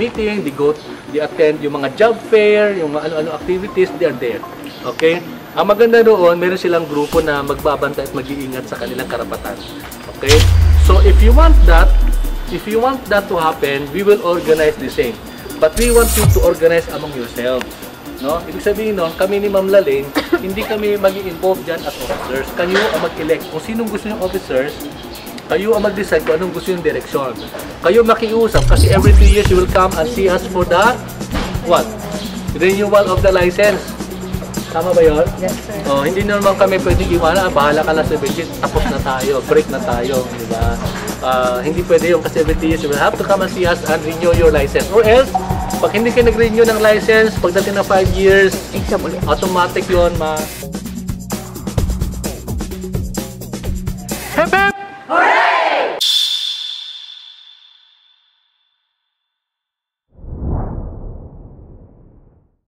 meeting, they attend yung mga job fair, yung mga ano-ano activities, they are there. Okay? Ang maganda doon, meron silang grupo na magbabantay at mag-iingat sa kanilang karapatan. Okay? So if you want that to happen, we will organize the same. But we want you to organize among yourselves. No? Ibig sabihin nun, kami ni Ma'am Laling, hindi kami mag-i-involve dyan as officers. Kayo ang mag-elect kung sinong gusto yung officers, kayo ang mag-decide kung anong gusto yung direksyon. Kayo makiusap kasi every 2 years you will come and see us for the what? Renewal of the license. Tama ba yun? Yes, sir. Oh, hindi naman kami pwedeng iwanan, bahala ka na sa budget, tapos na tayo, break na tayo, di ba? Hindi pwede yung kasi every 2 years you will have to come and see us and renew your license. Or else, pag hindi ka nag-renew ng license, pagdating ng 5 years, Exam ulit. automatic yun,